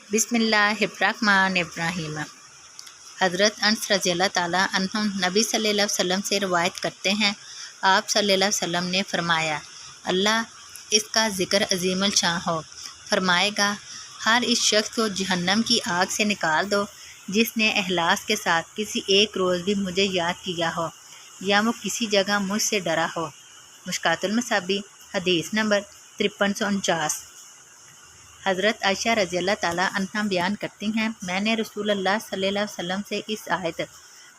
बिस्मिल्लाहिर्रहमानिर्रहीम। हज़रत अनस रज़ी अल्लाह ताला अन्हु नबी सल्लल्लाहु अलैहि वसल्लम से रवायत करते हैं, आप सल्लल्लाहु अलैहि वसल्लम ने फरमाया, अल्लाह इसका ज़िक्र अज़ीमुल शान हो, फरमाएगा हर इस शख्स को जहन्नम की आग से निकाल दो जिसने इखलास के साथ किसी एक रोज़ भी मुझे याद किया हो या वो किसी जगह मुझसे डरा हो। मुश्कातुल मसाबी हदीस नंबर 5349। हज़रत आयशा रज़ी अल्लाह ताला अन्हा बयान करती हैं, मैंने रसूलुल्लाह सल्लल्लाहु अलैहि वसल्लम से इस आयत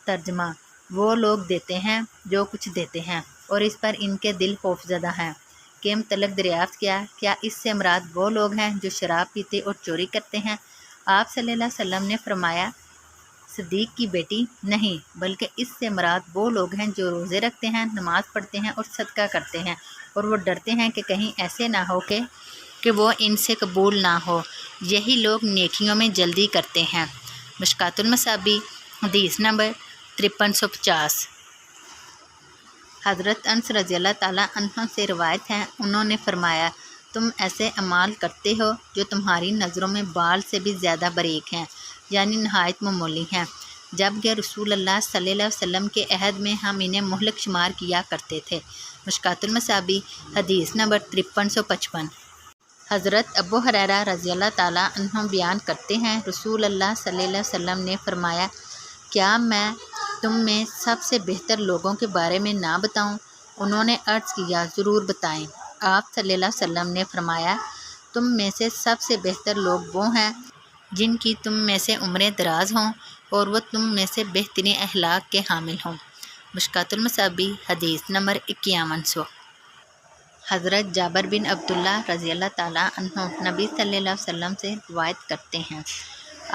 तर्जमा वो लोग देते हैं जो कुछ देते हैं और इस पर इनके दिल खौफज़दा हैं के मतलब दरियाफ्त किया, क्या इससे मुराद वो लोग हैं जो शराब पीते और चोरी करते हैं? आप सल्लल्लाहु अलैहि वसल्लम ने फरमाया, सिद्दीक़ की बेटी नहीं, बल्कि इससे मुराद वो लोग हैं जो रोज़े रखते हैं, नमाज पढ़ते हैं और सदका करते हैं और वो डरते हैं कि कहीं ऐसे ना हो कि वो इनसे कबूल ना हो। यही लोग नेकियों में जल्दी करते हैं। मुश्कातुल मसाबी हदीस नंबर 5350। हज़रत अनस रज़ी अल्लाह ताला अन्हु से रवायत है, उन्होंने फरमाया, तुम ऐसे अमाल करते हो जो तुम्हारी नज़रों में बाल से भी ज़्यादा बारीक हैं, यानी नहायत मामूली हैं, जबकि रसूलुल्लाह सल्लल्लाहु अलैहि वसल्लम के अहद में हम इन्हें मुहलक शुमार किया करते थे। मुश्कातुल मसाबी हदीस नंबर 5355। हज़रत अबू हुरैरा रज़ी अल्लाह ताला अन्हु बयान करते हैं, रसूलुल्लाह सल्लल्लाहु अलैहि वसल्लम ने फरमाया, क्या मैं तुम में सबसे बेहतर लोगों के बारे में ना बताऊं? उन्होंने अर्ज़ किया, ज़रूर बताएं। आप सल्लल्लाहु अलैहि वसल्लम ने फरमाया, तुम में से सबसे बेहतर लोग वो हैं जिनकी तुम में से उम्रें दराज हों और वह तुम में से बेहतरीन अखलाक के हामिल हों। मुश्कातुल मसाबी हदीस नंबर 5100। हज़रत जाबिर बिन अब्दुल्ला रज़ी अल्लाह ताला अन्हु नबी सल्लल्लाहु अलैहि वसल्लम से रिवायत करते हैं,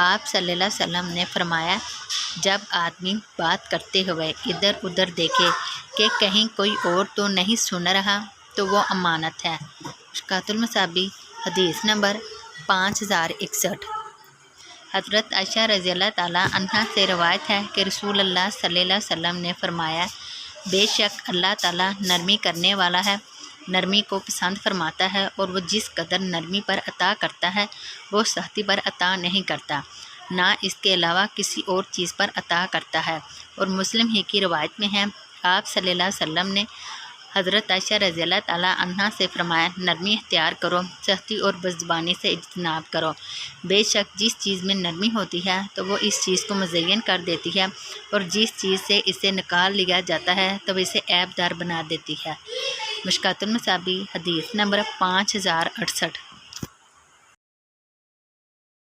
आप सल्लल्लाहु अलैहि वसल्लम ने फरमाया, जब आदमी बात करते हुए इधर उधर देखे कि कहीं कोई और तो नहीं सुन रहा तो वो अमानत है। मुश्कातुल मसाबी हदीस नंबर 5061। हज़रत आयशा रज़ी अल्लाह ताला अन्हा से रवायत है कि रसूलुल्लाह सल्लल्लाहु अलैहि वसल्लम ने फरमाया, बेशक अल्लाह ताला नरमी करने वाला है, नरमी को पसंद फरमाता है और वो जिस कदर नरमी पर अता करता है वो सख्ती पर अता नहीं करता, ना इसके अलावा किसी और चीज़ पर अता करता है। और मुस्लिम ही की रवायत में है, आप सल्लल्लाहु अलैहि वसल्लम ने हज़रत आयशा रज़ी अल्लाह ताला अन्हा से फरमाया, नरमी इख्तियार करो, सख्ती और बज़बानी से इज्तनाब करो। बेशक जिस चीज़ में नरमी होती है तो वो इस चीज़ को मुज़य्यन कर देती है और जिस चीज़ से इसे निकाल लिया जाता है तो इसे ऐबदार बना देती है। मुश्कातुल मसाबी हदीस नंबर 5068।